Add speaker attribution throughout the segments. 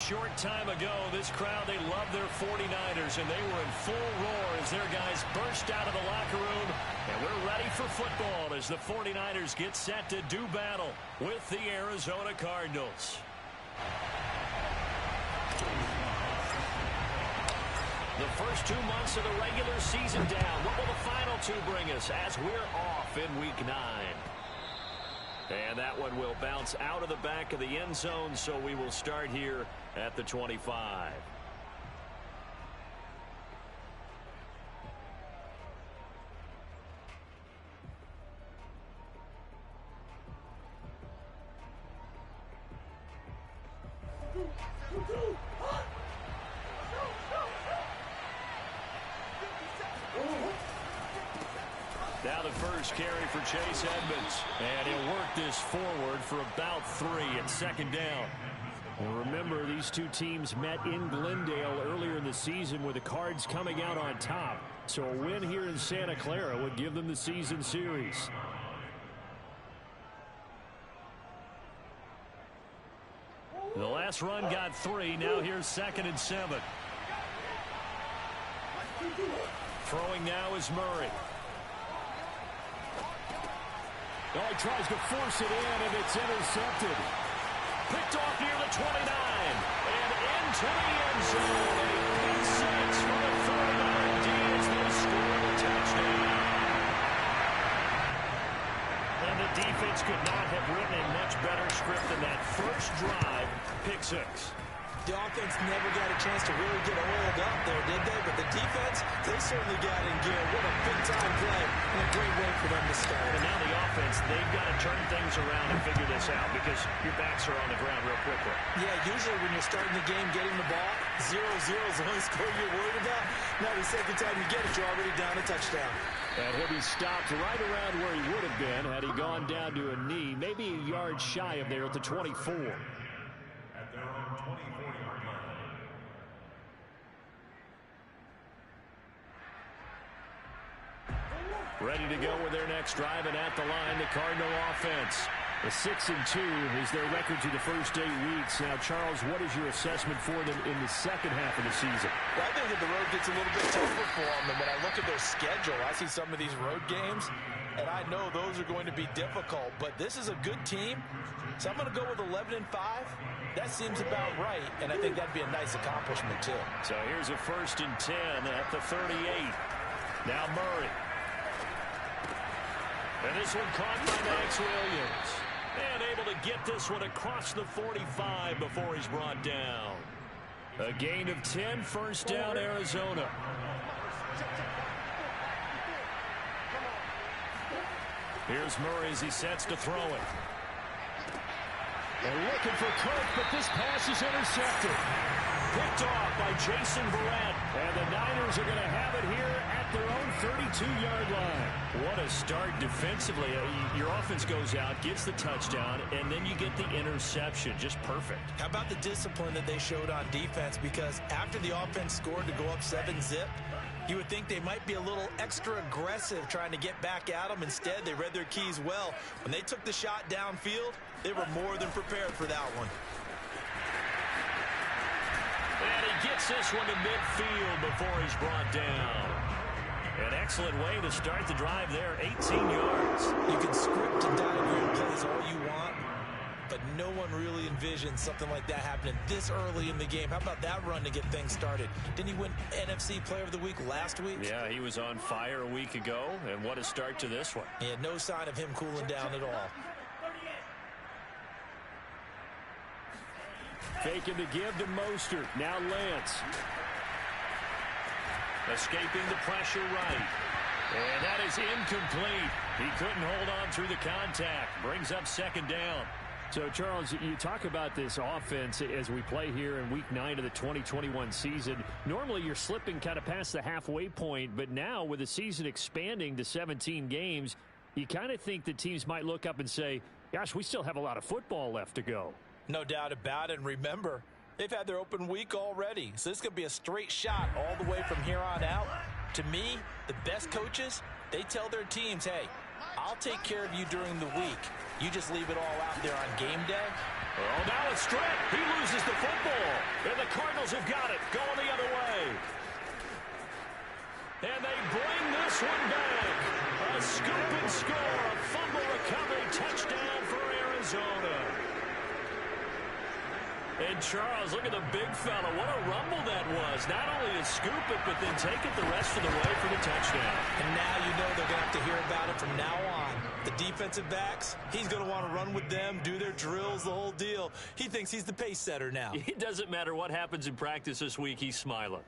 Speaker 1: short time ago, this crowd, they love their 49ers, and they were in full roar as their guys burst out of the locker room. And we're ready for football as the 49ers get set to do battle with the Arizona Cardinals. The first 2 months of the regular season down. What will the final two bring us as we're off in Week 9? And that one will bounce out of the back of the end zone, so we will start here at the 25. Now the first carry for Chase Edmonds. And he'll work this forward for about 3 at second down. And remember, these two teams met in Glendale earlier in the season with the Cards coming out on top. So a win here in Santa Clara would give them the season series. The last run got 3. Now here's 2nd and 7. Throwing now is Murray. Oh, he tries to force it in, and it's intercepted. Picked off near the 29. And into the end zone. A pick six for the 39 D as they score the touchdown. And the defense could not have written a much better script than that first drive, pick six.
Speaker 2: The offense never got a chance to really get oiled up there, did they? But the defense, they certainly got in gear. What a big-time play and a great way for them to start.
Speaker 1: And now the offense, they've got to turn things around and figure this out because your backs are on the ground real quickly. Yeah,
Speaker 2: usually when you're starting the game, getting the ball, 0-0 is the only score you're worried about. Now the second time you get it, you're already down a touchdown.
Speaker 1: And he'll be stopped right around where he would have been had he gone down to a knee, maybe a yard shy of there at the 24.
Speaker 3: At their own 24-yard line.
Speaker 1: Ready to go with their next drive, and at the line, the Cardinal offense. A 6-2 is their record through the first 8 weeks. Now, Charles, what is your assessment for them in the second half of the season?
Speaker 4: Well, I think that the road gets a little bit tougher for them. And when I look at their schedule, I see some of these road games, and I know those are going to be difficult. But this is a good team, so I'm going to go with 11-5. That seems about right, and I think that'd be a nice accomplishment, too.
Speaker 1: So here's a 1st and 10 at the 38. Now Murray. And this one caught by Max Williams. And able to get this one across the 45 before he's brought down. A gain of 10, first down, Arizona. Here's Murray as he sets to throw it. And looking for Cook, but this pass is intercepted. Picked off by Jason Verrett. And the Niners are going to have it here at their own 32-yard line. What a start defensively. Your offense goes out, gets the touchdown, and then you get the interception. Just perfect.
Speaker 2: How about the discipline that they showed on defense? Because after the offense scored to go up 7-zip, you would think they might be a little extra aggressive trying to get back at them. Instead, they read their keys well. When they took the shot downfield, they were more than prepared for that one.
Speaker 1: And he gets this one to midfield before he's brought down. An excellent way to start the drive there, 18 yards.
Speaker 2: You can script and diagram plays all you want, but no one really envisioned something like that happening this early in the game. How about that run to get things started? Didn't he win NFC Player of the Week last week?
Speaker 1: Yeah, he was on fire a week ago, and what a start to this one.
Speaker 2: Yeah, no sign of him cooling down at all.
Speaker 1: Faking the give to Mostert. Now Lance. Escaping the pressure right. And that is incomplete. He couldn't hold on through the contact. Brings up 2nd down. So, Charles, you talk about this offense as we play here in Week 9 of the 2021 season. Normally, you're slipping kind of past the halfway point, but now with the season expanding to 17 games, you kind of think the teams might look up and say, gosh, we still have a lot of football left to go.
Speaker 2: No doubt about it. And remember, they've had their open week already. So this could be a straight shot all the way from here on out. To me, the best coaches, they tell their teams, hey, I'll take care of you during the week. You just leave it all out there on game day.
Speaker 1: Oh, now it's stripped. He loses the football. Cardinals have got it, going the other way. And they bring this one back. A scoop and score, a fumble recovery, touchdown for Arizona. And Charles, look at the big fella. What a rumble that was. Not only to scoop it, but then take it the rest of the way for the touchdown.
Speaker 2: And now you know they're going to have to hear about it from now on. The defensive backs, he's going to want to run with them, do their drills, the whole deal. He thinks he's the pace setter now.
Speaker 1: It doesn't matter what happens in practice this week. He's smiling.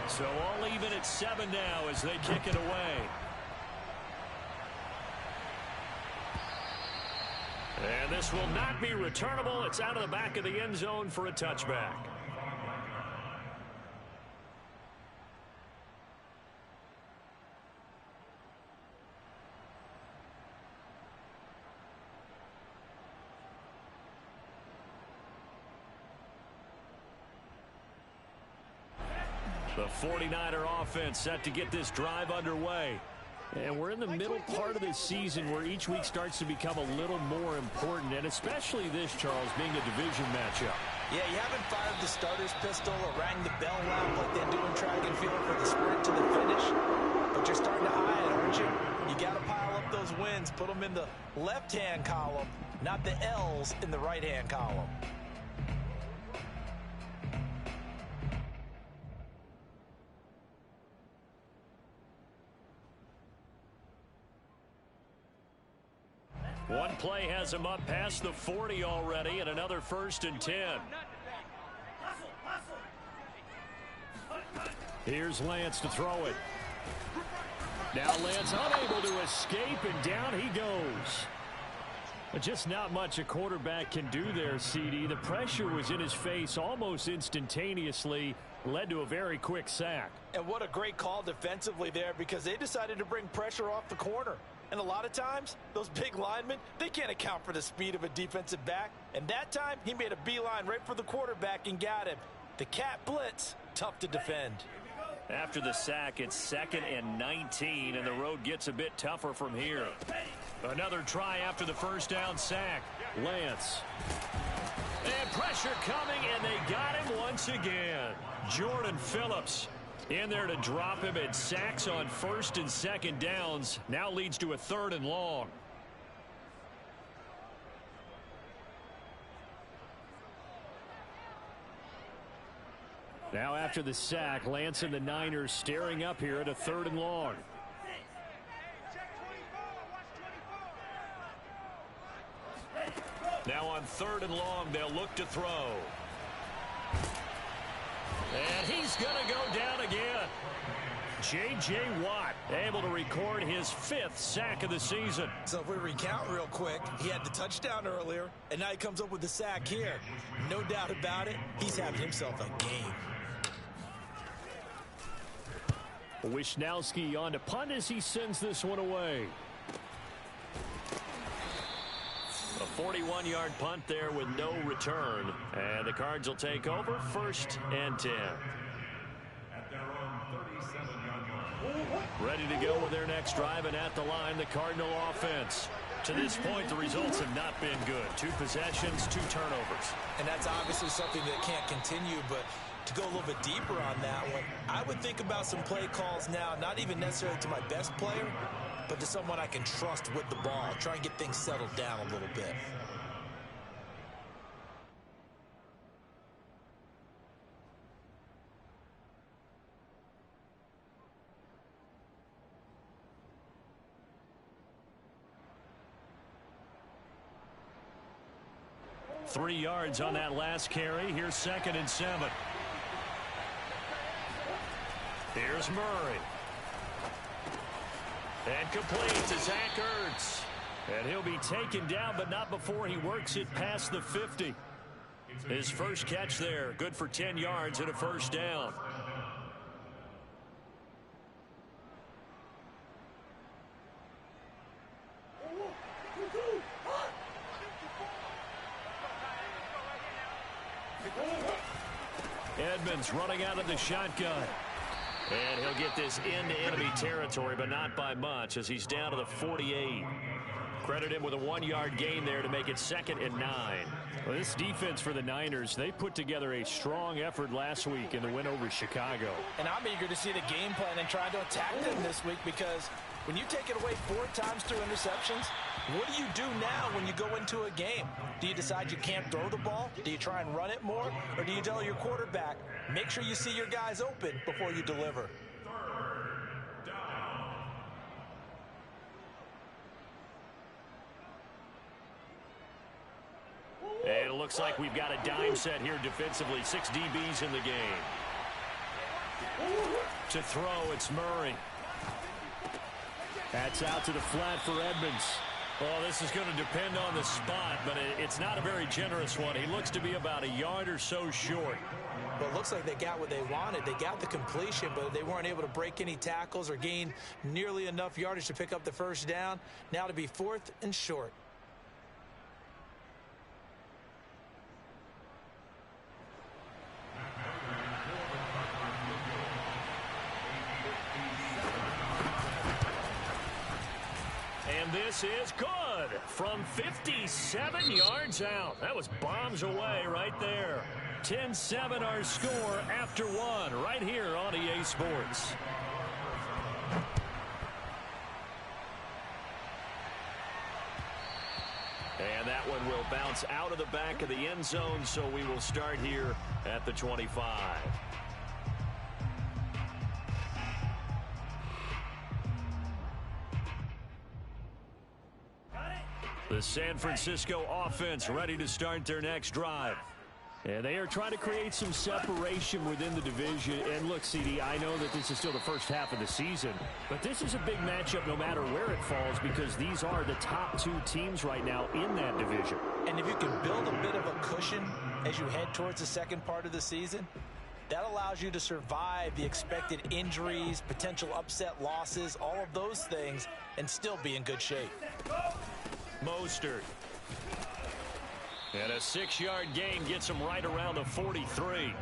Speaker 1: So all even at 7 now as they kick it away. And this will not be returnable. It's out of the back of the end zone for a touchback. The 49er offense set to get this drive underway. And we're in the middle part of this season where each week starts to become a little more important, and especially this, Charles, being a division matchup.
Speaker 2: Yeah, you haven't fired the starter's pistol or rang the bell loud like they do in track and field for the sprint to the finish. But you're starting to eye it, aren't you? You got to pile up those wins, put them in the left-hand column, not the L's in the right-hand column.
Speaker 1: One play has him up past the 40 already, and another 1st and 10. Here's Lance to throw it. Now Lance unable to escape, and down he goes. But just not much a quarterback can do there, CD. The pressure was in his face almost instantaneously, led to a very quick sack.
Speaker 2: And what a great call defensively there, because they decided to bring pressure off the corner. And a lot of times, those big linemen, they can't account for the speed of a defensive back. And that time, he made a beeline right for the quarterback and got him. The cat blitz, tough to defend.
Speaker 1: After the sack, it's 2nd and 19, and the road gets a bit tougher from here. Another try after the first down sack. Lance. And pressure coming, and they got him once again. Jordan Phillips in there to drop him, and sacks on 1st and 2nd downs. Now leads to a 3rd and long. Now after the sack, Lance and the Niners staring up here at a 3rd and long. Now on 3rd and long, they'll look to throw. And he's going to go down again. J.J. Watt able to record his 5th sack of the season.
Speaker 2: So if we recount real quick, he had the touchdown earlier, and now he comes up with the sack here. No doubt about it, he's having himself a game.
Speaker 1: Wisnowski on to punt as he sends this one away. A 41-yard punt there with no return. And the Cards will take over 1st and 10. Ready to go with their next drive, and at the line, the Cardinal offense. To this point, the results have not been good. 2 possessions, 2 turnovers.
Speaker 2: And that's obviously something that can't continue, but to go a little bit deeper on that one, I would think about some play calls now, not even necessarily to my best player, but to someone I can trust with the ball. Try and get things settled down a little bit.
Speaker 1: Three yards on that last carry. Here's 2nd and 7. Here's Murray. And complete to Zach Ertz. And he'll be taken down, but not before he works it past the 50. His first catch there, good for 10 yards and a 1st down. Edmonds running out of the shotgun. And he'll get this into enemy territory, but not by much, as he's down to the 48. Credit him with a 1-yard gain there to make it 2nd and 9.
Speaker 5: Well, this defense for the Niners, they put together a strong effort last week in the win over Chicago.
Speaker 2: And I'm eager to see the game plan and try to attack them this week, because when you take it away 4 times through interceptions, what do you do now when you go into a game? Do you decide you can't throw the ball? Do you try and run it more? Or do you tell your quarterback, make sure you see your guys open before you deliver?
Speaker 1: And it looks like we've got a dime set here defensively. 6 DBs in the game. To throw, it's Murray.
Speaker 5: That's out to the flat for Edmonds.
Speaker 1: Well, this is going to depend on the spot, but it's not a very generous one. He looks to be about a yard or so short.
Speaker 2: But it looks like they got what they wanted. They got the completion, but they weren't able to break any tackles or gain nearly enough yardage to pick up the first down. Now to be 4th and short.
Speaker 1: This is good from 57 yards out. That was bombs away right there. 10-7 our score after 1 right here on EA Sports. And that one will bounce out of the back of the end zone, so we will start here at the 25. The San Francisco offense ready to start their next drive.
Speaker 5: And they are trying to create some separation within the division. And look, CD, I know that this is still the first half of the season, but this is a big matchup no matter where it falls, because these are the top 2 teams right now in that division.
Speaker 2: And if you can build a bit of a cushion as you head towards the second part of the season, that allows you to survive the expected injuries, potential upset losses, all of those things, and still be in good shape.
Speaker 1: Mostert. And a 6-yard gain gets him right around the 43.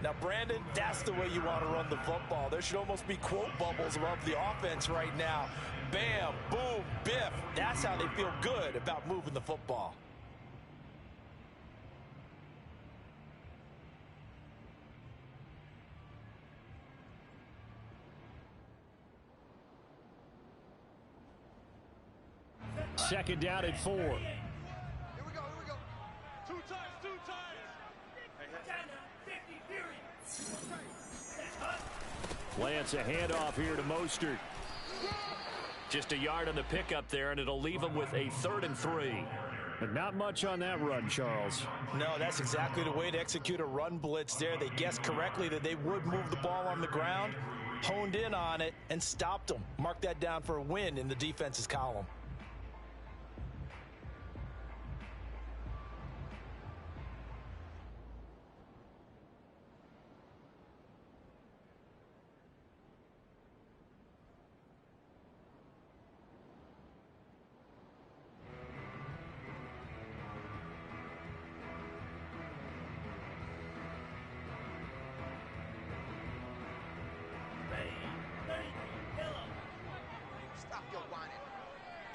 Speaker 2: Now, Brandon, that's the way you want to run the football. There should almost be quote bubbles above the offense right now. Bam, boom, biff. That's how they feel good about moving the football.
Speaker 5: Second down at 4.
Speaker 3: Here we go. 2 times.
Speaker 5: Lance, a handoff here to Mostert.
Speaker 1: Just a yard on the pickup there, and it'll leave him with a 3rd and 3.
Speaker 5: But not much on that run, Charles.
Speaker 2: No, that's exactly the way to execute a run blitz there. They guessed correctly that they would move the ball on the ground, honed in on it, and stopped them. Mark that down for a win in the defense's column.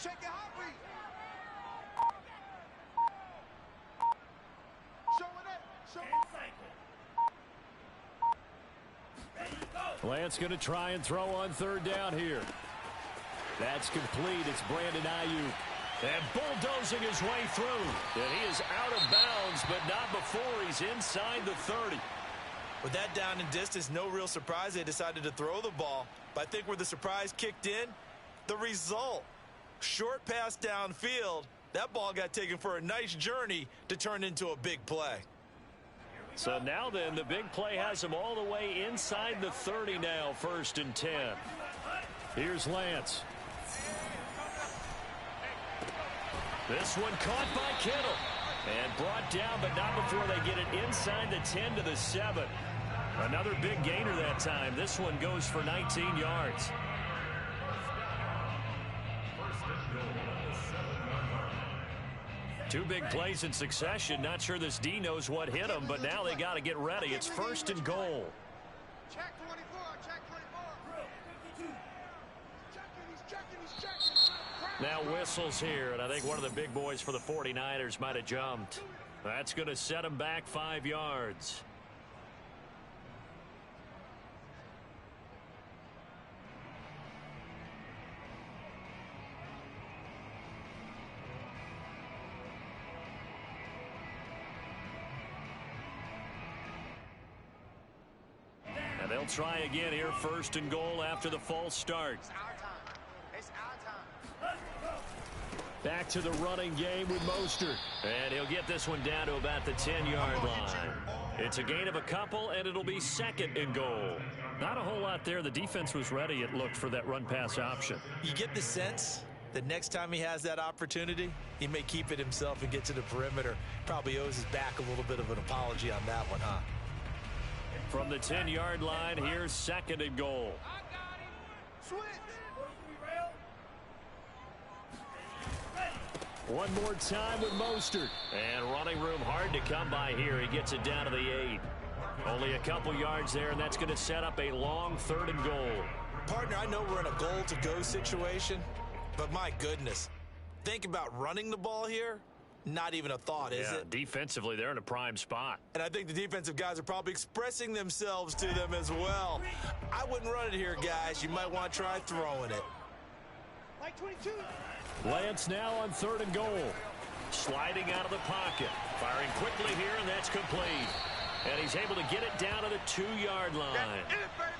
Speaker 3: Check your heart rate. Show it.
Speaker 5: Lance going to try and throw on 3rd down here. That's complete. It's Brandon Ayuk.
Speaker 1: And bulldozing his way through. And he is out of bounds, but not before he's inside the 30.
Speaker 2: With that down and distance, no real surprise they decided to throw the ball. But I think where the surprise kicked in, the result. Short pass downfield. That ball got taken for a nice journey to turn into a big play.
Speaker 1: So now then, the big play has him all the way inside the 30 now, 1st and 10.
Speaker 5: Here's Lance.
Speaker 1: This one caught by Kittle. And brought down, but not before they get it inside the 10 to the 7. Another big gainer that time. This one goes for 19 yards. Two big plays in succession. Not sure this D knows what hit him, but now they got to get ready. It's 1st and goal.
Speaker 6: Check 24, check 24. He's checking.
Speaker 1: Now whistles here, and I think one of the big boys for the 49ers might have jumped. That's going to set him back 5 yards. And they'll try again here, 1st and goal after the false start.
Speaker 6: It's our time.
Speaker 1: Back to the running game with Mostert. And he'll get this one down to about the 10-yard line. It's a gain of a couple, and it'll be 2nd and goal. Not a whole lot there. The defense was ready, it looked, for that run-pass option.
Speaker 2: You get the sense that next time he has that opportunity, he may keep it himself and get to the perimeter. Probably owes his back a little bit of an apology on that one, huh?
Speaker 1: From the 10-yard line, here's 2nd and goal.
Speaker 6: Switch.
Speaker 1: One more time with Mostert. And running room hard to come by here. He gets it down to the 8. Only a couple yards there, and that's going to set up a long 3rd and goal.
Speaker 2: Partner, I know we're in a goal-to-go situation, but my goodness, think about running the ball here. Not even a thought, is it?
Speaker 1: Defensively, they're in a prime spot.
Speaker 2: And I think the defensive guys are probably expressing themselves to them as well. I wouldn't run it here, guys. You might want to try throwing it.
Speaker 6: Like 22.
Speaker 1: Lance now on 3rd and goal. Sliding out of the pocket. Firing quickly here, and that's complete. And he's able to get it down to the 2-yard line.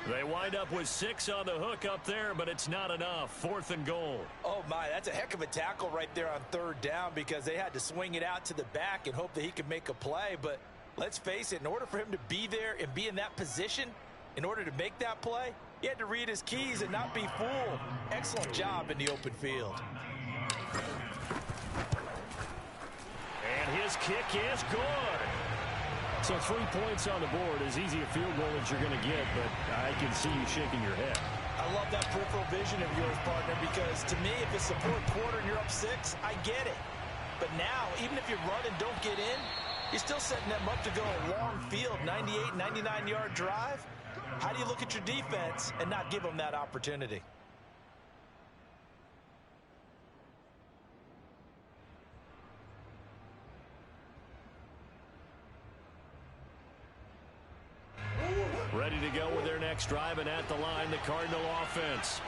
Speaker 1: They wind up with 6 on the hook up there, but it's not enough. 4th and goal.
Speaker 2: Oh, my, that's a heck of a tackle right there on 3rd down because they had to swing it out to the back and hope that he could make a play. But let's face it, in order for him to be there and be in that position, in order to make that play, he had to read his keys and not be fooled. Excellent job in the open field.
Speaker 1: And his kick is good. So 3 points on the board, as easy a field goal as you're going to get, but I can see you shaking your head.
Speaker 2: I love that peripheral vision of yours, partner, because to me, if it's the 4th quarter and you're up 6, I get it. But now, even if you run and don't get in, you're still setting them up to go a long field, 98, 99-yard drive. How do you look at your defense and not give them that opportunity?
Speaker 1: Ready to go with their next drive, and at the line, the Cardinal offense.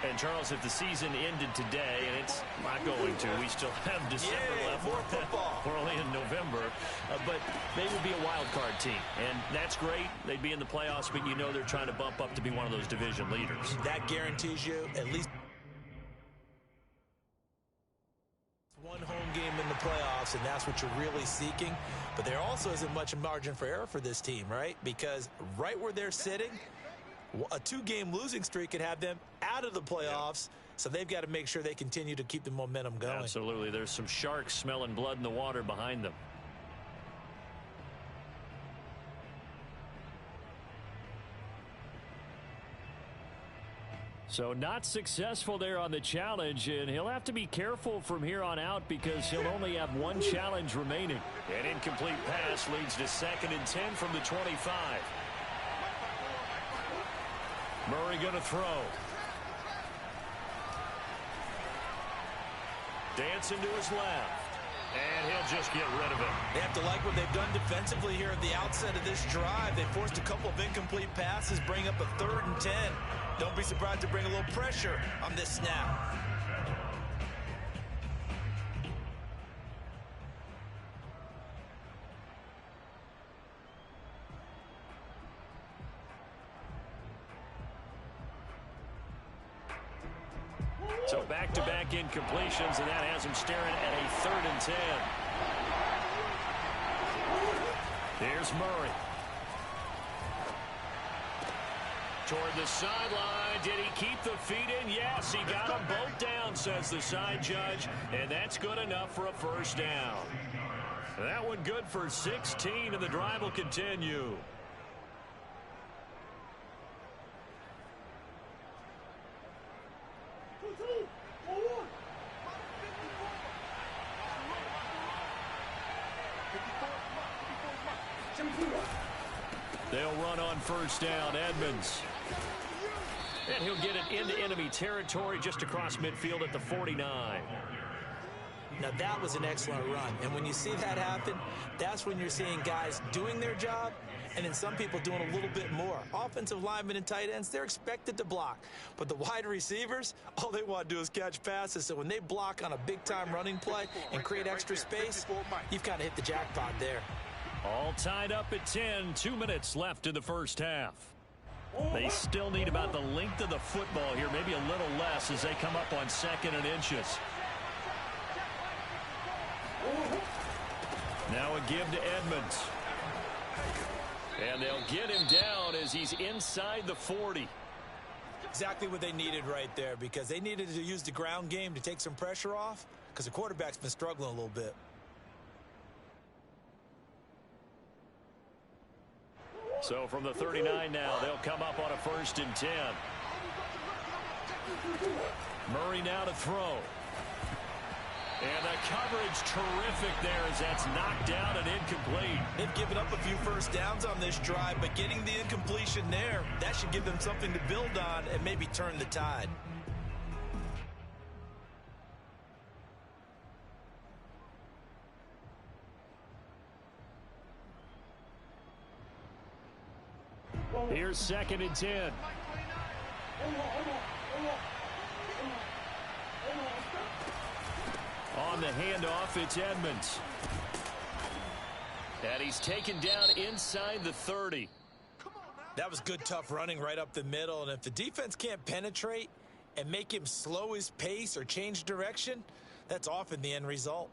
Speaker 1: And, Charles, if the season ended today, and it's not going to, we still have December left.
Speaker 2: More football.
Speaker 1: We're only in November. But they would be a wild card team, and that's great. They'd be in the playoffs, but you know they're trying to bump up to be one of those division leaders.
Speaker 2: That guarantees you at least one home game in the playoffs, and that's what you're really seeking. But there also isn't much margin for error for this team, right? Because right where they're sitting, a 2-game losing streak could have them out of the playoffs, so they've got to make sure they continue to keep the momentum going.
Speaker 1: Absolutely. There's some sharks smelling blood in the water behind them. So not successful there on the challenge, and he'll have to be careful from here on out because he'll only have 1 challenge remaining. An incomplete pass leads to 2nd and 10 from the 25. Murray going to throw. Dancing to his left. And he'll just get rid of it.
Speaker 2: They have to like what they've done defensively here at the outset of this drive. They forced a couple of incomplete passes, bring up a 3rd and 10. Don't be surprised to bring a little pressure on this snap.
Speaker 1: So back-to-back incompletions, and that has him staring at a 3rd and 10. Here's Murray. Toward the sideline. Did he keep the feet in? Yes, he got them both down, says the side judge, and that's good enough for a 1st down. That one good for 16, and the drive will continue. They'll run on first down. Edmonds. And he'll get it into enemy territory just across midfield at the 49.
Speaker 2: Now, that was an excellent run. And when you see that happen, that's when you're seeing guys doing their job and then some people doing a little bit more. Offensive linemen and tight ends, they're expected to block. But the wide receivers, all they want to do is catch passes. So when they block on a big-time running play and create extra space, you've kind of hit the jackpot there.
Speaker 1: All tied up at 10. 2 minutes left in the first half. They still need about the length of the football here, maybe a little less as they come up on 2nd and inches. Now a give to Edmonds. And they'll get him down as he's inside the 40.
Speaker 2: Exactly what they needed right there, because they needed to use the ground game to take some pressure off because the quarterback's been struggling a little bit.
Speaker 1: So from the 39 now, they'll come up on a 1st and 10. Murray now to throw. And the coverage terrific there as that's knocked down and incomplete.
Speaker 2: They've given up a few first downs on this drive, but getting the incompletion there, that should give them something to build on and maybe turn the tide.
Speaker 1: Here's 2nd and 10. On the handoff, it's Edmonds. And he's taken down inside the 30.
Speaker 2: That was good, tough running right up the middle. And if the defense can't penetrate and make him slow his pace or change direction, that's often the end result.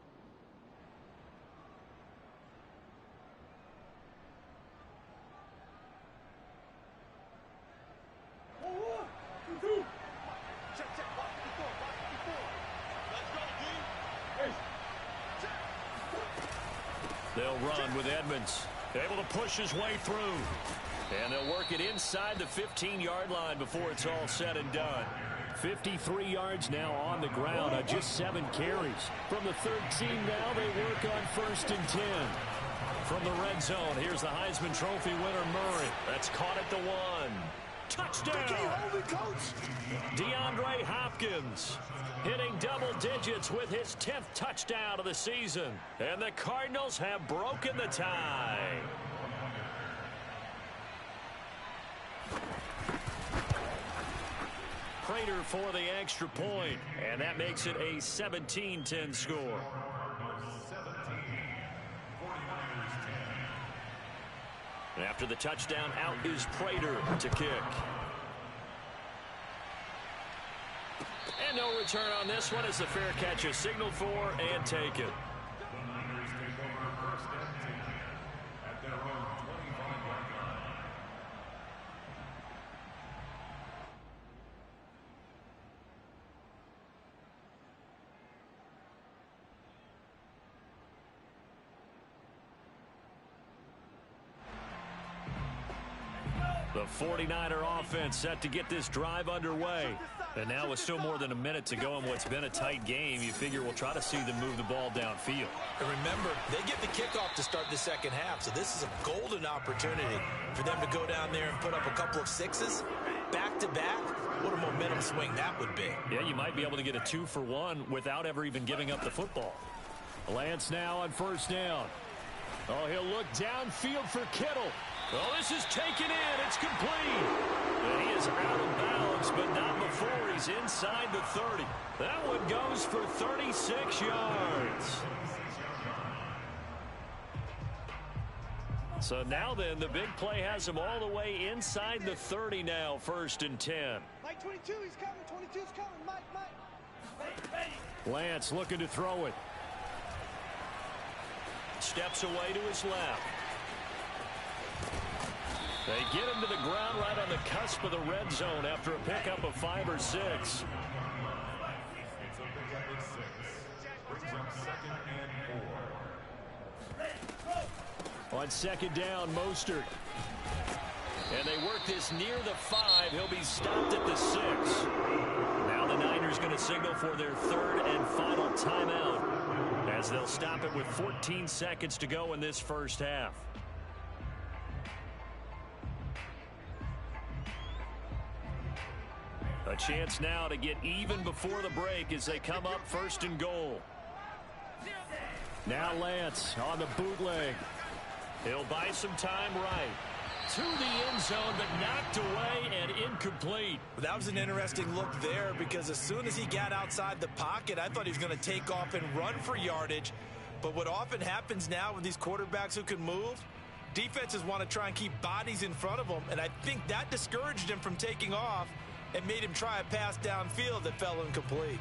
Speaker 1: They'll run with Edmonds. Able to push his way through. And they'll work it inside the 15-yard line before it's all said and done. 53 yards now on the ground on just 7 carries. From the 13 now, they work on 1st and 10. From the red zone, here's the Heisman Trophy winner, Murray. That's caught at the 1. Touchdown! DeAndre Hopkins hitting double digits with his 10th touchdown of the season. And the Cardinals have broken the tie. Prater for the extra point, and that makes it a 17-10 score. And after the touchdown, out is Prater to kick. And no return on this one as the fair catch is signaled for and taken. The 49er offense set to get this drive underway. And now with still more than a minute to go in what's been a tight game, you figure we'll try to see them move the ball downfield.
Speaker 2: And remember, they get the kickoff to start the second half, so this is a golden opportunity for them to go down there and put up a couple of sixes back-to-back. What a momentum swing that would be.
Speaker 1: Yeah, you might be able to get a 2-for-1 without ever even giving up the football. Lance now on 1st down. Oh, he'll look downfield for Kittle. Oh, this is taken in. It's complete. And he is out of bounds, but not before he's inside the 30. That one goes for 36 yards. So now then, the big play has him all the way inside the 30 now, 1st and 10.
Speaker 6: Mike 22, he's coming. 22's coming. Mike.
Speaker 1: Lance looking to throw it. Steps away to his left. They get him to the ground right on the cusp of the red zone after a pickup of 5 or 6.
Speaker 3: It's a pickup of 6. Brings up 2nd and 4.
Speaker 1: On 2nd down, Mostert. And they work this near the 5. He'll be stopped at the 6. Now the Niners going to signal for their 3rd and final timeout as they'll stop it with 14 seconds to go in this first half. A chance now to get even before the break as they come up 1st and goal.
Speaker 5: Now Lance on the bootleg.
Speaker 1: He'll buy some time right. To the end zone, but knocked away and incomplete.
Speaker 2: That was an interesting look there because as soon as he got outside the pocket, I thought he was going to take off and run for yardage. But what often happens now with these quarterbacks who can move, defenses want to try and keep bodies in front of them, and I think that discouraged him from taking off and made him try a pass downfield that fell incomplete.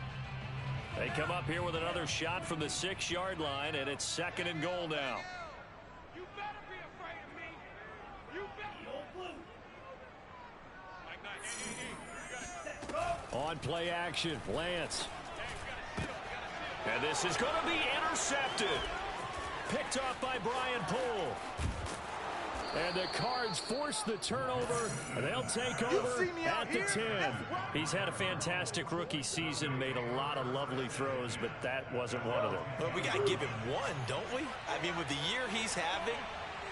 Speaker 1: They come up here with another shot from the 6-yard line, and it's 2nd and goal now.
Speaker 6: You better be afraid of me. You better.
Speaker 5: On play action, Lance.
Speaker 1: And this is going to be intercepted. Picked off by Brian Poole.
Speaker 5: And the Cards force the turnover. They'll take over at the 10.
Speaker 1: He's had a fantastic rookie season, made a lot of lovely throws, but that wasn't one of them.
Speaker 2: Well, we got to give him one, don't we? I mean, with the year he's having,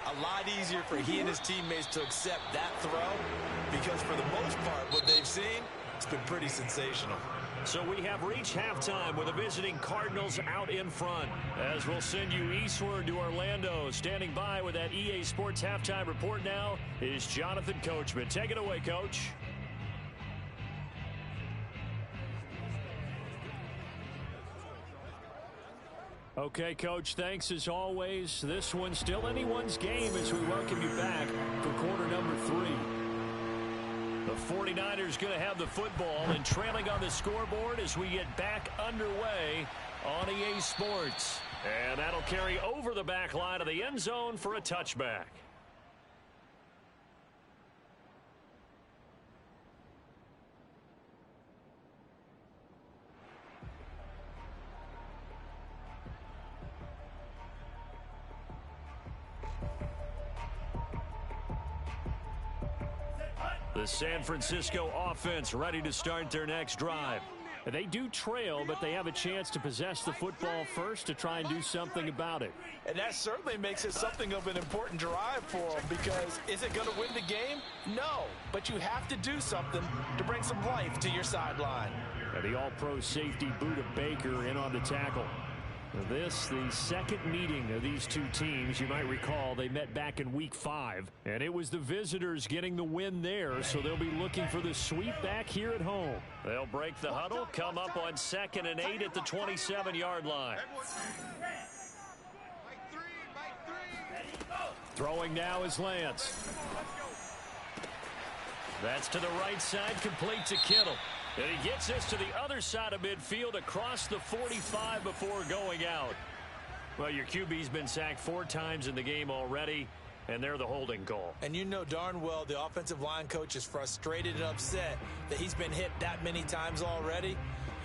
Speaker 2: a lot easier for he and his teammates to accept that throw because for the most part, what they've seen, it's been pretty sensational.
Speaker 1: So we have reached halftime with the visiting Cardinals out in front. As we'll send you eastward to Orlando. Standing by with that EA Sports halftime report now is Jonathan Coachman. Take it away, Coach.
Speaker 5: Okay, Coach, thanks as always. This one's still anyone's game as we welcome you back for quarter number 3.
Speaker 1: The 49ers going to have the football and trailing on the scoreboard as we get back underway on EA Sports. And that'll carry over the back line of the end zone for a touchback. The San Francisco offense ready to start their next drive.
Speaker 5: They do trail, but they have a chance to possess the football first to try and do something about it.
Speaker 2: And that certainly makes it something of an important drive for them because is it going to win the game? No, but you have to do something to bring some life to your sideline.
Speaker 5: And the all-pro safety Buda Baker in on the tackle. This, the second meeting of these two teams. You might recall they met back in week 5, and it was the visitors getting the win there, so they'll be looking for the sweep back here at home.
Speaker 1: They'll break the huddle, come up on 2nd and 8 at the 27-yard line.
Speaker 5: Throwing now is Lance.
Speaker 1: That's to the right side, complete to Kittle. And he gets this to the other side of midfield across the 45 before going out. Well, your QB's been sacked 4 times in the game already, and they're the holding call.
Speaker 2: And you know darn well the offensive line coach is frustrated and upset that he's been hit that many times already.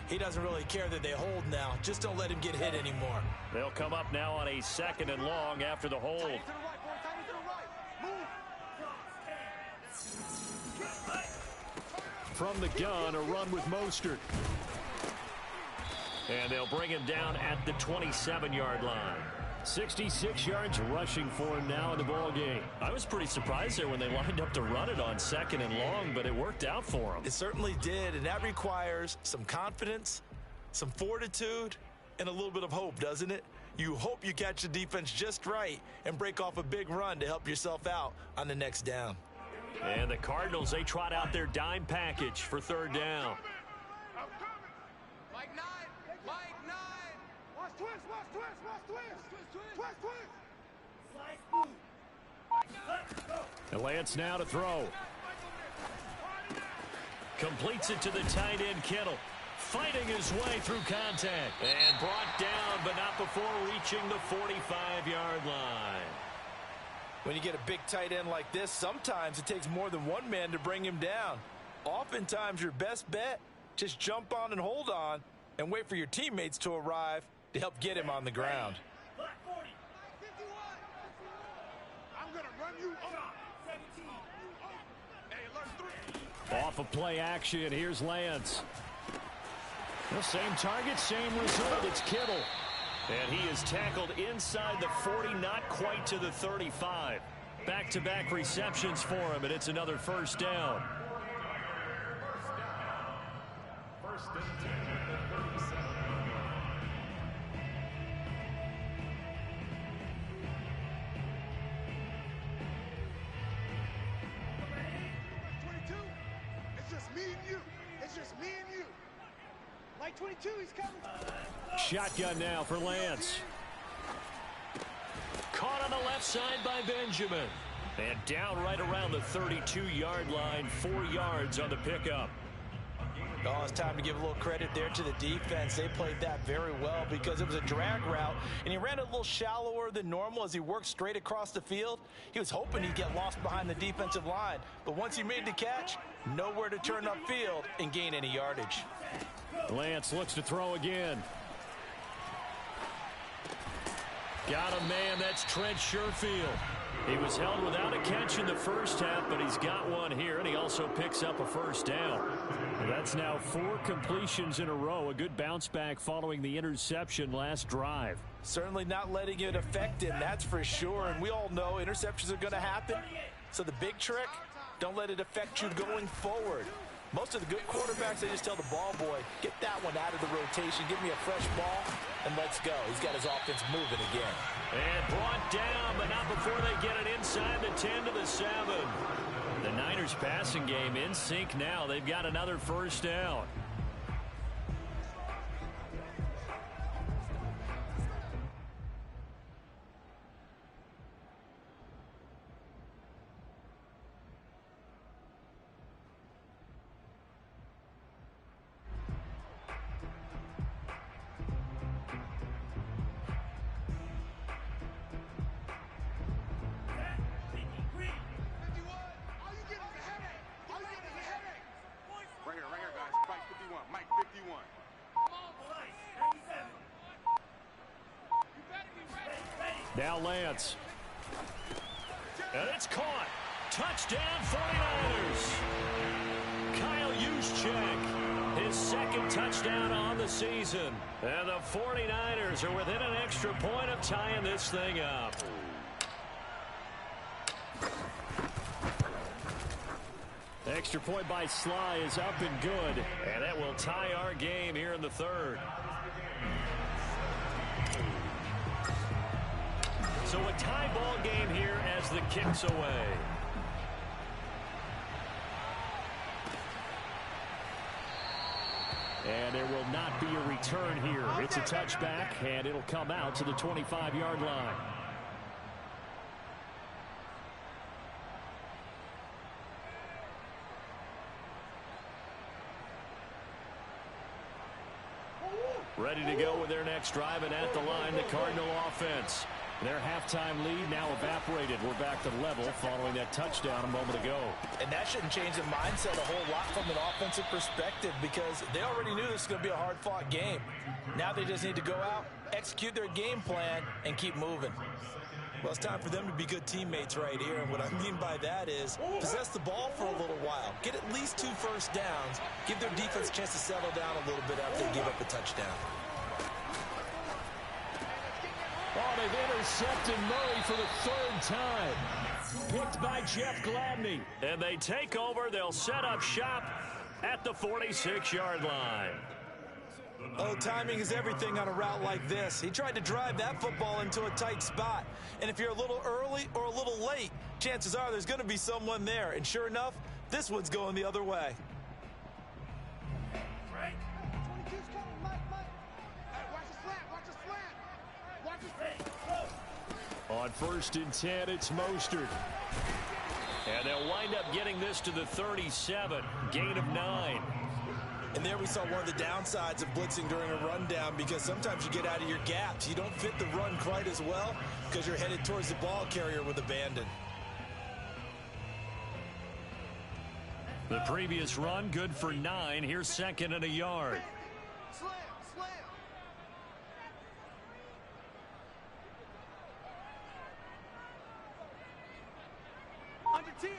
Speaker 2: He doesn't really care that they hold now. Just don't let him get hit anymore.
Speaker 1: They'll come up now on a 2nd and long after the hold.
Speaker 5: From the gun, a run with Mostert.
Speaker 1: And they'll bring him down at the 27-yard line.
Speaker 5: 66 yards rushing for him now in the ball game.
Speaker 1: I was pretty surprised there when they lined up to run it on 2nd and long, but it worked out for him.
Speaker 2: It certainly did, and that requires some confidence, some fortitude, and a little bit of hope, doesn't it? You hope you catch the defense just right and break off a big run to help yourself out on the next down.
Speaker 1: And the Cardinals, they trot out their dime package for 3rd down.
Speaker 6: Mike 9. Watch twist.
Speaker 5: And Lance now to throw.
Speaker 1: Completes it to the tight end, Kittle. Fighting his way through contact. And brought down, but not before reaching the 45-yard line.
Speaker 2: When you get a big tight end like this, sometimes it takes more than one man to bring him down. Oftentimes, your best bet, just jump on and hold on and wait for your teammates to arrive to help get him on the ground.
Speaker 6: I'm going to run you
Speaker 5: Off of play action, here's Lance. The same target, same result. It's Kittle.
Speaker 1: And he is tackled inside the 40, not quite to the 35. Back-to-back receptions for him, and it's another 1st down.
Speaker 3: First and 10 at the 37-yard line.
Speaker 6: It's just me and you. It's just me and you. Like 22, he's coming.
Speaker 5: Shotgun now for Lance.
Speaker 1: Caught on the left side by Benjamin. And down right around the 32-yard line, 4 yards on the pickup.
Speaker 2: Oh, it's time to give a little credit there to the defense. They played that very well because it was a drag route, and he ran a little shallower than normal as he worked straight across the field. He was hoping he'd get lost behind the defensive line, but once he made the catch, nowhere to turn upfield and gain any yardage.
Speaker 5: Lance looks to throw again.
Speaker 1: Got a man, that's Trent Sherfield. He was held without a catch in the first half, but he's got one here, and he also picks up a first down.
Speaker 5: That's now 4 completions in a row. A good bounce back following the interception last drive.
Speaker 2: Certainly not letting it affect him, that's for sure. And we all know interceptions are going to happen. So the big trick, don't let it affect you going forward. Most of the good quarterbacks, they just tell the ball boy, get that one out of the rotation, give me a fresh ball, and let's go. He's got his offense moving again.
Speaker 1: And brought down, but not before they get it inside the 10 to the 7. The Niners passing game in sync now. They've got another first down.
Speaker 5: Now Lance.
Speaker 1: And it's caught. Touchdown 49ers. Kyle Juszczyk, his second touchdown on the season. And the 49ers are within an extra point of tying this thing up.
Speaker 5: Extra point by Sly is up and good.
Speaker 1: And that will tie our game here in the third. So a tie ball game here as the kick's away.
Speaker 5: And there will not be a return here. It's a touchback, and it'll come out to the 25-yard line. Ready to go with their next drive, and at the line, the Cardinal offense. Their halftime lead now evaporated. We're back to level following that touchdown a moment ago.
Speaker 2: And that shouldn't change the mindset a whole lot from an offensive perspective because they already knew this was going to be a hard-fought game. Now they just need to go out, execute their game plan, and keep moving.
Speaker 4: Well, it's time for them to be good teammates right here. And what I mean by that is possess the ball for a little while. Get at least 2 first downs. Give their defense a chance to settle down a little bit after they give up a touchdown.
Speaker 5: Oh, they've intercepted Murray for the 3rd time. Picked by Jeff Gladney.
Speaker 1: And they take over. They'll set up shop at the 46-yard line.
Speaker 4: Oh, timing is everything on a route like this. He tried to drive that football into a tight spot. And if you're a little early or a little late, chances are there's going to be someone there. And sure enough, this one's going the other way.
Speaker 6: 22's coming, Mike. Hey, watch the slant. Watch the slant.
Speaker 5: On 1st and 10, it's Mostert.
Speaker 1: And they'll wind up getting this to the 37. Gain of 9.
Speaker 4: And there we saw one of the downsides of blitzing during a rundown because sometimes you get out of your gaps. You don't fit the run quite as well because you're headed towards the ball carrier with abandon.
Speaker 1: The previous run, good for 9. Here's 2nd and a yard.
Speaker 6: Slam. Under 10.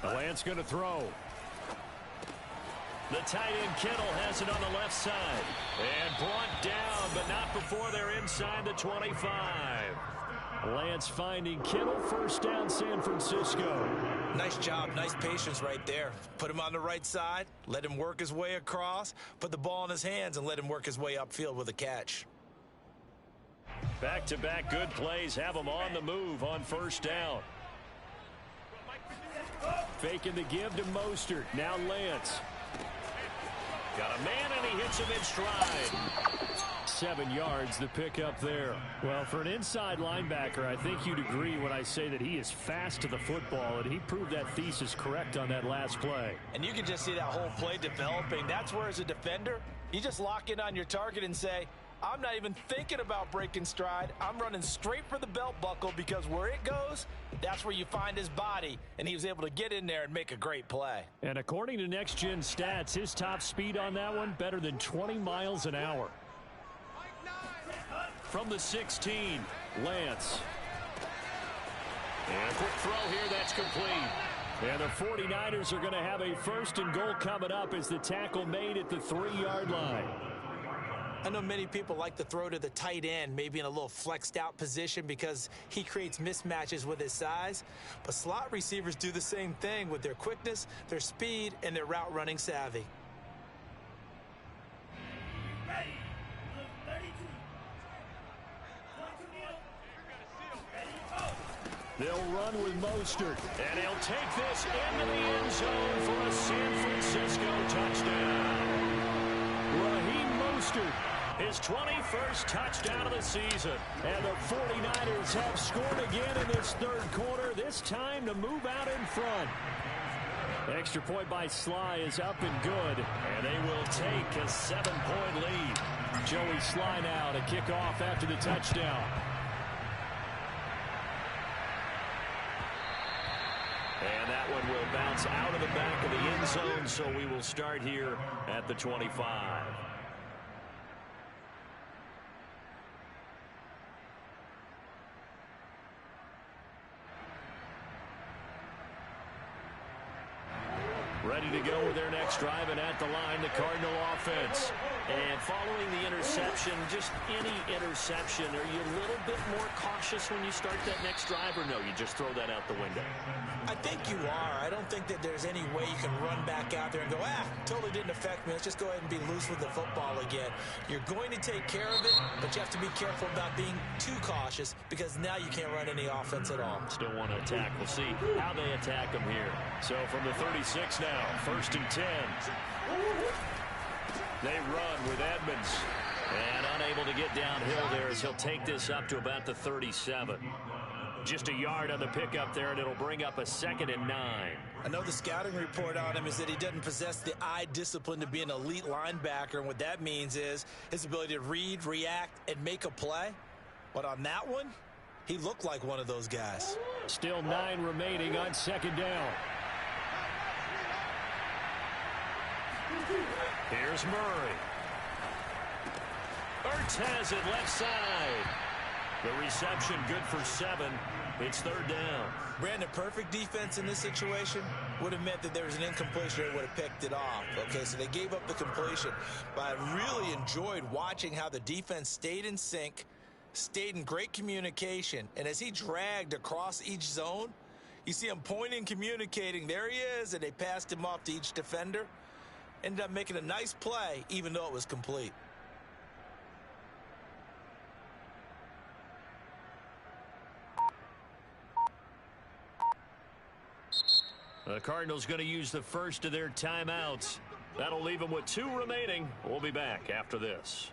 Speaker 5: Lance going to throw.
Speaker 1: The tight end Kittle has it on the left side. And brought down, but not before they're inside the 25.
Speaker 5: Lance finding Kittle, first down San Francisco.
Speaker 2: Nice job, nice patience right there. Put him on the right side, let him work his way across, put the ball in his hands, and let him work his way upfield with a catch.
Speaker 1: Back-to-back good plays have him on the move on first down.
Speaker 5: Faking the give to Mostert. Now Lance.
Speaker 1: Got a man, and he hits him in stride.
Speaker 5: 7 yards the pickup there. Well, for an inside linebacker, I think you'd agree when I say that he is fast to the football, and he proved that thesis correct on that last play.
Speaker 2: And you can just see that whole play developing. That's where, as a defender, you just lock in on your target and say, I'm not even thinking about breaking stride. I'm running straight for the belt buckle, because where it goes, that's where you find his body, and he was able to get in there and make a great play.
Speaker 5: And according to Next Gen Stats, his top speed on that one, better than 20 miles an hour.
Speaker 1: From the 16, Lance. And a quick throw here, that's complete.
Speaker 5: And the 49ers are going to have a first and goal coming up as the tackle made at the 3-yard line.
Speaker 2: I know many people like to throw to the tight end, maybe in a little flexed out position because he creates mismatches with his size. But slot receivers do the same thing with their quickness, their speed, and their route running savvy.
Speaker 5: They'll run with Mostert.
Speaker 1: And he'll take this into the end zone for a San Francisco touchdown.
Speaker 5: Raheem Mostert.
Speaker 1: His 21st touchdown of the season.
Speaker 5: And the 49ers have scored again in this third quarter, this time to move out in front. Extra point by Sly is up and good.
Speaker 1: And they will take a 7-point lead.
Speaker 5: Joey Sly now to kick off after the touchdown.
Speaker 1: And that one will bounce out of the back of the end zone, so we will start here at the 25. Ready to go with their next drive, and at the line, the Cardinal offense. And following the interception, just any interception, are you a little bit more cautious when you start that next drive, or no, you just throw that out the window?
Speaker 2: I think you are. I don't think that there's any way you can run back out there and go, totally didn't affect me. Let's just go ahead and be loose with the football again. You're going to take care of it, but you have to be careful about being too cautious, because now you can't run any offense at all.
Speaker 1: Still want to attack. We'll see how they attack them here. So from the 36 now, 1st and 10. They run with Edmonds. And unable to get downhill there as he'll take this up to about the 37. Just a yard on the pickup there, and it'll bring up a 2nd and 9.
Speaker 2: I know the scouting report on him is that he doesn't possess the eye discipline to be an elite linebacker, and what that means is his ability to read, react, and make a play. But on that one, he looked like one of those guys.
Speaker 5: Still 9 remaining on 2nd down.
Speaker 1: Here's Murray. Ertz has it left side. The reception good for 7. It's 3rd down.
Speaker 2: Brandon, perfect defense in this situation would have meant that there was an incompletion. They would have picked it off. Okay, so they gave up the completion. But I really enjoyed watching how the defense stayed in sync, stayed in great communication. And as he dragged across each zone, you see him pointing, communicating. There he is, and they passed him off to each defender. Ended up making a nice play, even though it was complete.
Speaker 1: The Cardinals going to use the first of their timeouts. That'll leave them with 2 remaining. We'll be back after this.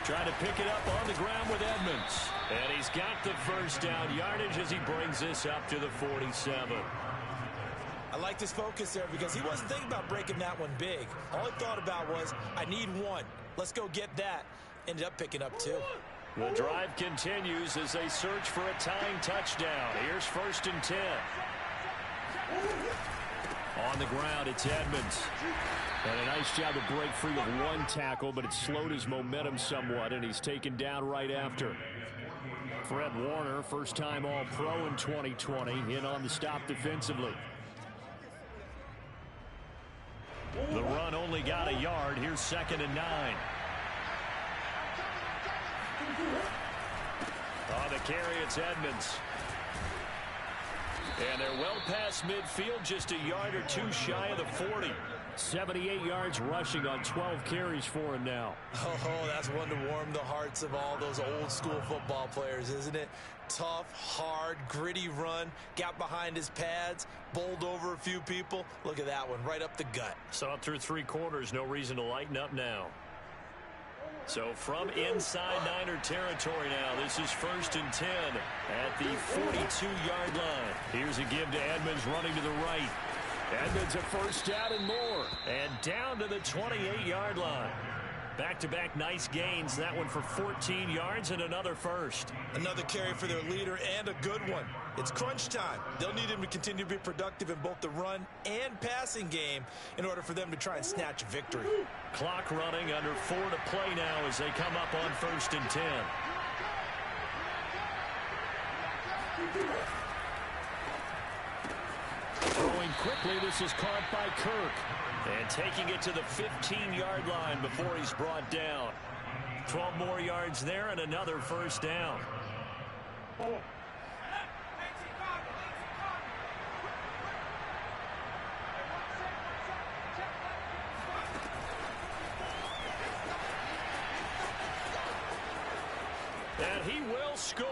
Speaker 1: Trying to pick it up on the ground with Edmonds. And he's got the first down yardage as he brings this up to the 47.
Speaker 2: I like this focus there because he wasn't thinking about breaking that one big. All he thought about was, I need 1. Let's go get that. Ended up picking up 2.
Speaker 1: The drive continues as they search for a tying touchdown. Here's 1st and 10. On the ground, it's Edmonds. And a nice job to break free with one tackle, but it slowed his momentum somewhat, and he's taken down right after. Fred Warner, first-time All-Pro in 2020, in on the stop defensively. The run only got a yard. Here's 2nd and 9. On the carry, it's Edmonds. And they're well past midfield, just a yard or two shy of the 40. 78 yards rushing on 12 carries for him now.
Speaker 2: Oh, that's one to warm the hearts of all those old school football players, isn't it? Tough, hard, gritty run, got behind his pads, bowled over a few people. Look at that one, right up the gut.
Speaker 1: Saw it through 3 quarters, no reason to lighten up now. So from inside Niner territory now, this is 1st and 10 at the 42-yard line. Here's a give to Edmonds running to the right. Edmonds a first down and more. And down to the 28-yard line. Back-to-back nice gains. That one for 14 yards and another first.
Speaker 2: Another carry for their leader and a good one. It's crunch time. They'll need him to continue to be productive in both the run and passing game in order for them to try and snatch a victory.
Speaker 1: Clock running, under 4 to play now as they come up on 1st and 10. Throwing quickly, this is caught by Kirk. And taking it to the 15-yard line before he's brought down. 12 more yards there and another first down. And he will score.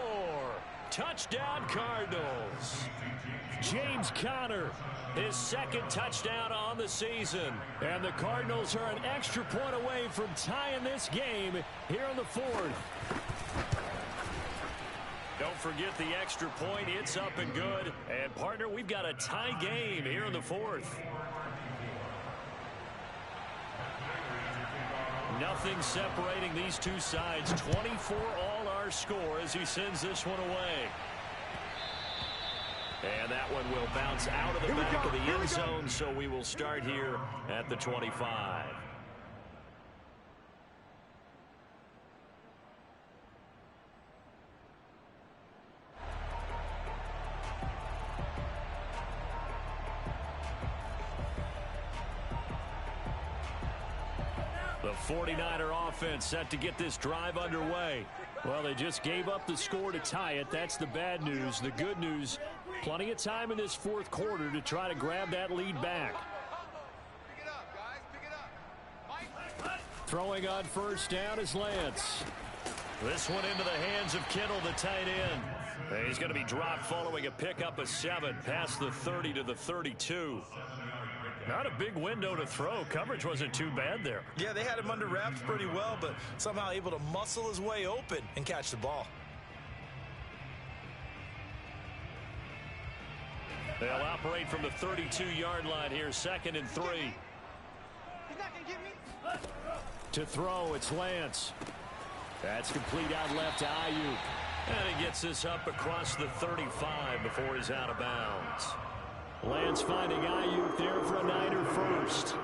Speaker 1: Touchdown, Cardinals. James Conner, his 2nd touchdown on the season. And the Cardinals are an extra point away from tying this game here in the 4th. Don't forget the extra point. It's up and good. And, partner, we've got a tie game here in the 4th. Nothing separating these two sides. 24 all our score as he sends this one away. And that one will bounce out of the back of the end zone, so we will start here at the 25. The 49er offense set to get this drive underway. Well, they just gave up the score to tie it. That's the bad news. The good news, plenty of time in this 4th quarter to try to grab that lead back.
Speaker 6: Pick it up, guys. Pick it up.
Speaker 1: Throwing on first down is Lance. This one into the hands of Kittle, the tight end. He's going to be dropped following a pickup of 7 past the 30 to the 32. Not a big window to throw. Coverage wasn't too bad there.
Speaker 2: Yeah, they had him under wraps pretty well, but somehow able to muscle his way open and catch the ball.
Speaker 1: They'll operate from the 32-yard line here, 2nd and 3.
Speaker 6: He's not going to get me.
Speaker 1: To throw, it's Lance. That's complete out left to Ayuk. And he gets this up across the 35 before he's out of bounds. Lance finding Ayuk there for a Niner first.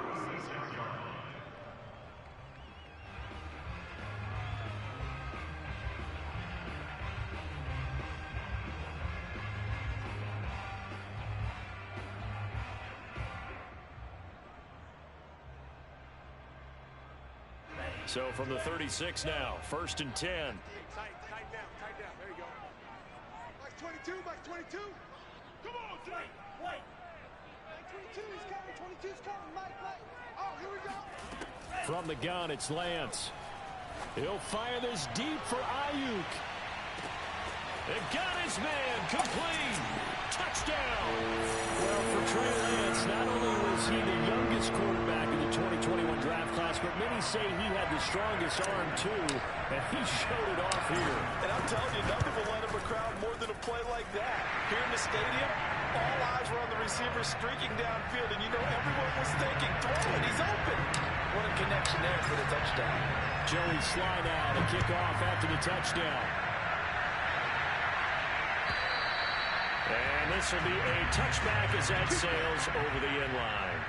Speaker 1: So from the 36 now, 1st and 10.
Speaker 6: Tight down. There you go. Mike 22, Mike 22. Come on, Jake. Wait. Mike 22, he's coming. 22's coming. Mike. Oh, here we go.
Speaker 1: From the gun, it's Lance. He'll fire this deep for Ayuk. They got his man, complete. Touchdown. Well, for Trey Lance, not only was he the youngest quarterback in the 2021 draft class, but many say he had the strongest arm, too, and he showed it off here.
Speaker 4: And I'm telling you, nothing will light up a crowd more than a play like that. Here in the stadium, all eyes were on the receiver streaking downfield, and you know everyone was thinking, throw it, he's open. What a connection there for the touchdown.
Speaker 5: Joey Sly now to kick off after the touchdown. And this will be a touchback as that sails over the end line.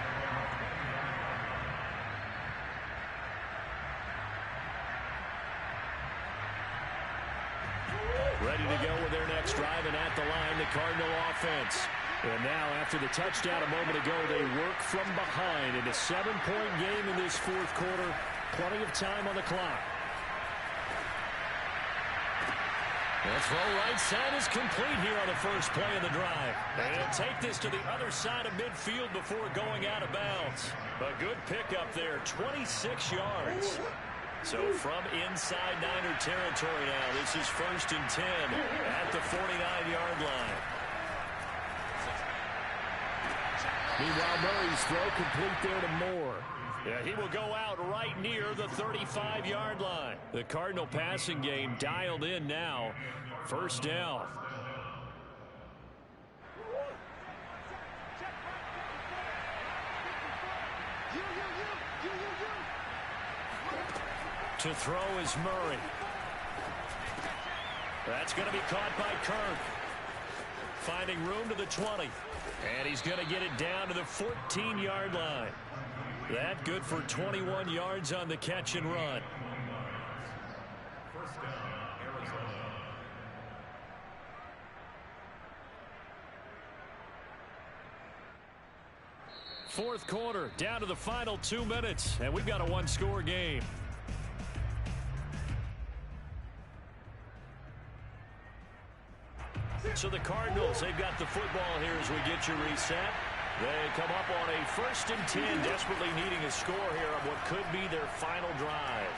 Speaker 5: Ready to go with their next drive, and at the line, the Cardinal offense. And now, after the touchdown a moment ago, they work from behind in a 7-point game in this fourth quarter. Plenty of time on the clock. The throw right side is complete here on the first play of the drive. And he'll take this to the other side of midfield before going out of bounds. A good pickup there, 26 yards. So from inside Niner territory now, this is 1st and 10 at the 49-yard line. Meanwhile, Murray's throw complete there to Moore. Yeah, he will go out right near the 35-yard line. The Cardinal passing game dialed in now. 1st down. To throw is Murray. That's going to be caught by Kirk. Finding room to the 20. And he's going to get it down to the 14-yard line. That good for 21 yards on the catch and run.
Speaker 3: 1st down, Arizona.
Speaker 5: Fourth quarter, down to the final 2 minutes, and we've got a one-score game. So the Cardinals, they've got the football here as we get you reset. They come up on a 1st and 10, desperately needing a score here on what could be their final drive.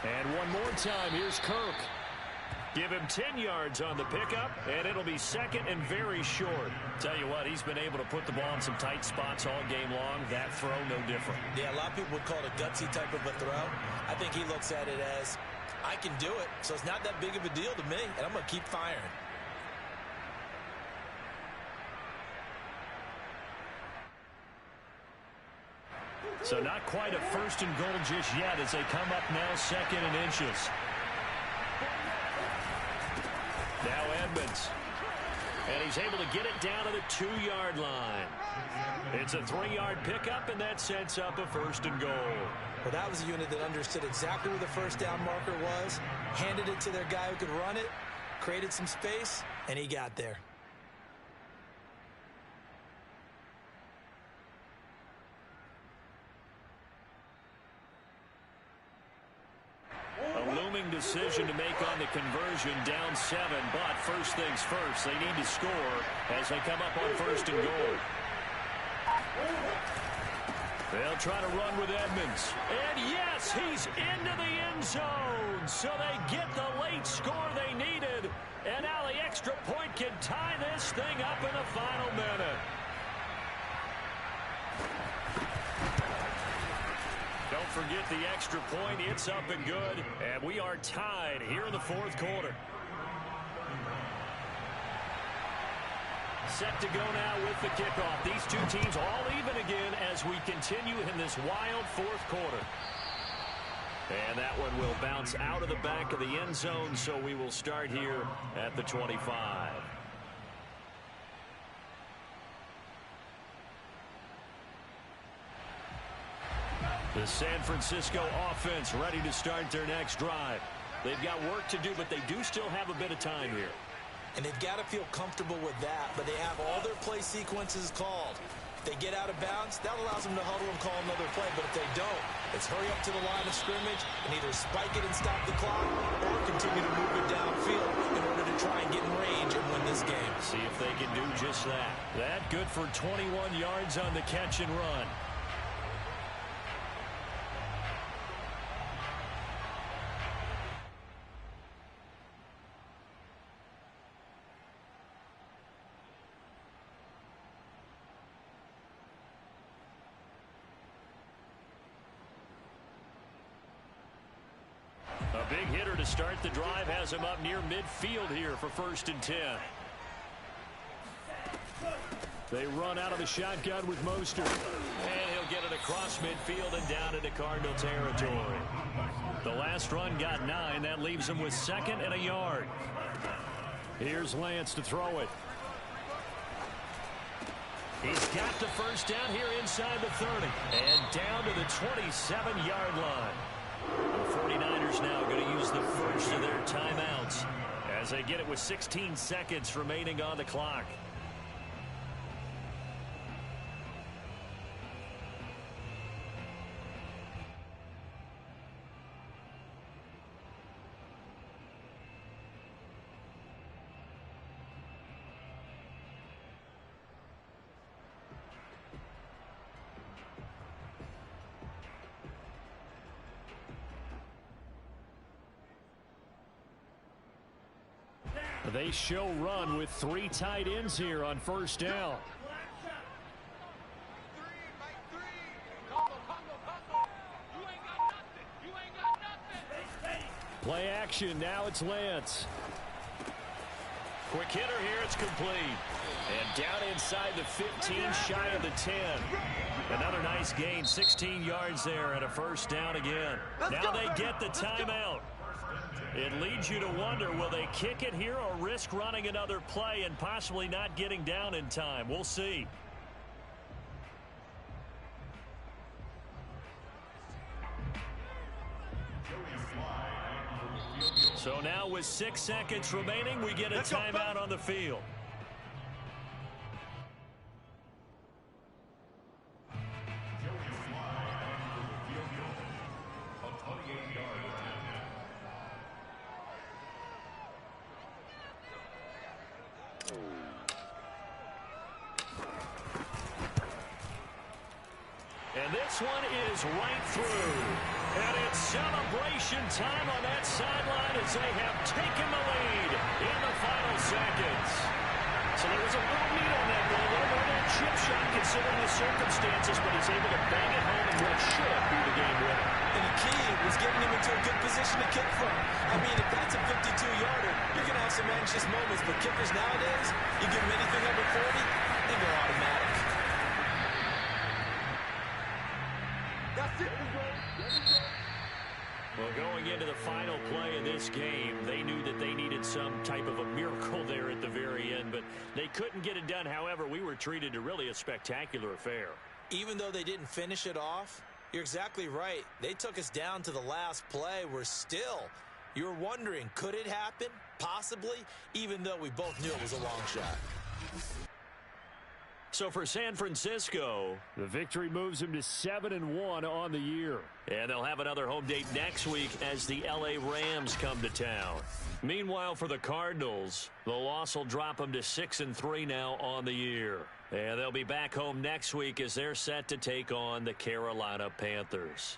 Speaker 5: And one more time, here's Kirk. Give him 10 yards on the pickup, and it'll be 2nd and very short. Tell you what, he's been able to put the ball in some tight spots all game long. That throw, no different.
Speaker 2: Yeah, a lot of people would call it a gutsy type of a throw. I think he looks at it as, I can do it, so it's not that big of a deal to me, and I'm going to keep firing.
Speaker 5: So not quite a 1st and goal just yet as they come up now 2nd and inches. Now Edmonds. And he's able to get it down to the 2-yard line. It's a 3-yard pickup, and that sets up a 1st and goal.
Speaker 2: Well, that was a unit that understood exactly where the 1st down marker was, handed it to their guy who could run it, created some space, and he got there.
Speaker 5: A looming decision to make on the conversion, down 7, but first things first, they need to score as they come up on 1st and goal. They'll try to run with Edmonds. And yes, he's into the end zone. So they get the late score they needed. And now the extra point can tie this thing up in the final minute. Don't forget the extra point. It's up and good. And we are tied here in the fourth quarter. Set to go now with the kickoff. These two teams all even again as we continue in this wild fourth quarter. And that one will bounce out of the back of the end zone, so we will start here at the 25. The San Francisco offense ready to start their next drive. They've got work to do, but they do still have a bit of time here.
Speaker 2: And they've got to feel comfortable with that, but they have all their play sequences called. If they get out of bounds, that allows them to huddle and call another play, but if they don't, it's hurry up to the line of scrimmage and either spike it and stop the clock or continue to move it downfield in order to try and get in range and win this game.
Speaker 5: See if they can do just that. That good for 21 yards on the catch and run. A big hitter to start the drive has him up near midfield here for 1st and 10. They run out of the shotgun with Mostert. And he'll get it
Speaker 1: across midfield and down into Cardinal territory. The last run got 9. That leaves him with 2nd and a yard. Here's Lance to throw it. He's got the first down here inside the 30. And down to the 27-yard line. The 49ers now going to use the first of their timeouts as they get it with 16 seconds remaining on the clock. They show run with 3 tight ends here on first down. Play action. Now it's Lance. Quick hitter here. It's complete. And down inside the 15, shy of the 10. Another nice gain. 16 yards there and a first down again. Now they get the timeout. It leads you to wonder, will they kick it here or risk running another play and possibly not getting down in time? We'll see. So now with 6 seconds remaining, we get a timeout on the field. And this one is right through. And it's celebration time on that sideline as they have taken the lead in the final seconds. So there was a little meat on that goal, a little more than a chip shot considering the circumstances, but he's able to bang it home in what should be the game winner.
Speaker 2: And the key was getting him into a good position to kick from. I mean, if that's a 52-yarder, you're going to have some anxious moments, but kickers nowadays, you give them anything over 40, and they're automatic.
Speaker 1: Well, going into the final play of this game, they knew that they needed some type of a miracle there at the very end, but they couldn't get it done. However, we were treated to really a spectacular affair.
Speaker 2: Even though they didn't finish it off, you're exactly right. They took us down to the last play. You're wondering, could it happen? Possibly, even though we both knew it was a long shot.
Speaker 1: So for San Francisco,
Speaker 5: the victory moves them to 7-1 on the year.
Speaker 1: And they'll have another home date next week as the L.A. Rams come to town. Meanwhile, for the Cardinals, the loss will drop them to 6-3 now on the year. And they'll be back home next week as they're set to take on the Carolina Panthers.